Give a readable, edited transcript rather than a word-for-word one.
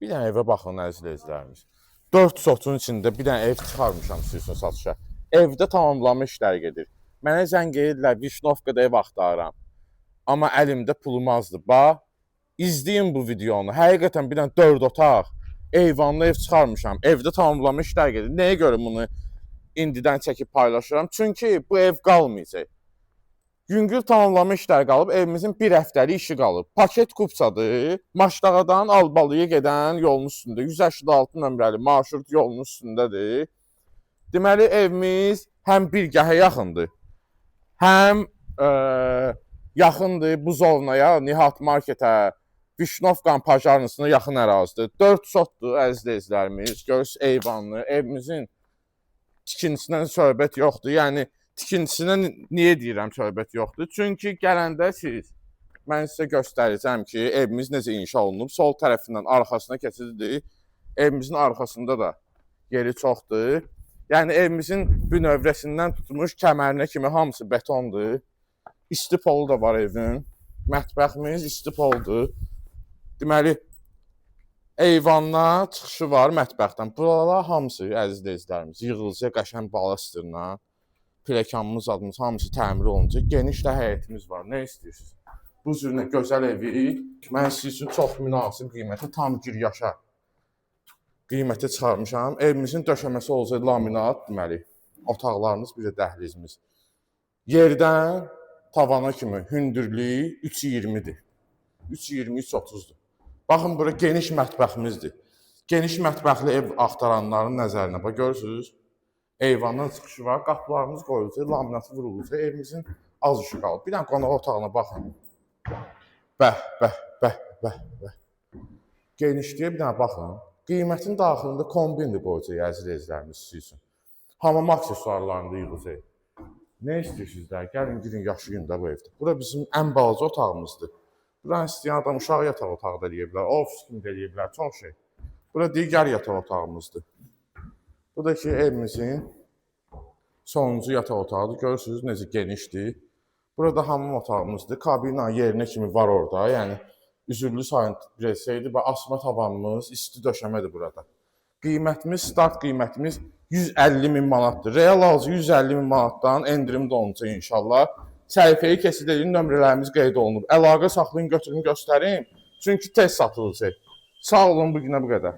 Bir dənə evə baxın əziz izləyicilərimiz. 4 sotun içində bir dənə ev çıxarmışam sizin satışa. Evdə tamamlanma işləri gedir. Mənə zəng edirlər, Vişnovkada ev axtarıram. Amma əlimdə pulum azdır. İzləyin bu videonu. Həqiqətən bir dənə 4 otaq, eyvanlı ev çıxarmışam. Evdə tamamlanma işləri gedir. Nəyə görə bunu indidən çəkib paylaşıram? Çünki bu ev qalmayacaq. Yüngül tamamlama işləri qalıb, evimizin bir həftəlik işi qalıb. Paket kupçadır, Maşdağadan Albalıya gedən yolun üstündə, 186 nömrəli marşrut yolunun üstündədir. Deməli, evimiz həm birgəhə yaxındır, həm yaxındır Buzovnaya, Nihat Marketə, Vişnovkan Pajarnısına yaxın ərazidir. 4 sotdur, əziz izləyicilərimiz. Görürsünüz, eyvanlı, evimizin tikintisindən söhbət yoxdur. Yəni, tikintisinə niyə deyirəm söhbət yoxdur? Çünki gələndə mən sizə göstərəcəm ki, evimiz necə inşa olunub. Sol tərəfindən arxasına keçididir. Evimizin arxasında da yeri çoxdur. Yəni, evimizin bünövrəsindən tutmuş kəmərinə kimi hamısı betondur. İsti polu da var evin. Mətbəximiz isti poldur. Deməli, eyvandan çıxışı var mətbəxdən. Buralar hamısı, əziz izləyicilərimiz, yığılacaq qəşəng balastirlə. Pilləkənimiz, adımız hamısı təmir olunacaq. Geniş də həyətimiz var. Nə istəyirsiniz? Bu cür gözəl evi mən sizin üçün çox münasib qiymətə, tam giryaşa qiymətə çıxarmışam. Evimizin döşəməsi olacaq laminat, deməli, otaqlarımız, bir də dəhlizimiz. Yerdən tavana kimi hündürlüyü 3.20-dir. 3.20-3.30-dur. Baxın, bura geniş mətbəximizdir. Geniş mətbəxli ev axtaranların nəzərinə bax, görürsünüz? Eyvandan çıxışı var, qapılarımız qoyulacaq, laminatı vurulacaq, evimizin az işi qalıb. Bir dənə qonaq otağına baxın. Bəh. Genişliyə bir dənə baxın. Qiymətin daxilində kombindir qoyacaq, əziz izləyicilərimiz sizin üçün. Hamam aksesuarlarını da yığacaq. Nə istəyirsiniz? Gəlin, girin, yaşayın da bu evdə. Bura bizim ən balaca otağımızdır. Buranı istəyən adam uşaq yataq otağı da eləyə bilər, ofis kimi də eləyə bilər, çox şey. Bura digər yataq otağımızdır. Bu da ki, evimizin sonuncu yataq otağıdır. Görürsünüz, necə genişdir. Burada hamam otağımızdır. Kabina yerinə kimi var orada. Yəni, üzürlü sayın bilsəydi və asma tavanımız, isti döşəmədir burada. Qiymətimiz, start qiymətimiz 150.000 manatdır. Real alıcı 150.000 manatdan endirim də olunacaq inşallah. Səhifəyi kesid edin, nömrələrimiz qeyd olunub. Əlaqə saxlayın, götürün, göstərin. Çünki tez satılacaq. Sağ olun, bugünə bu qədər.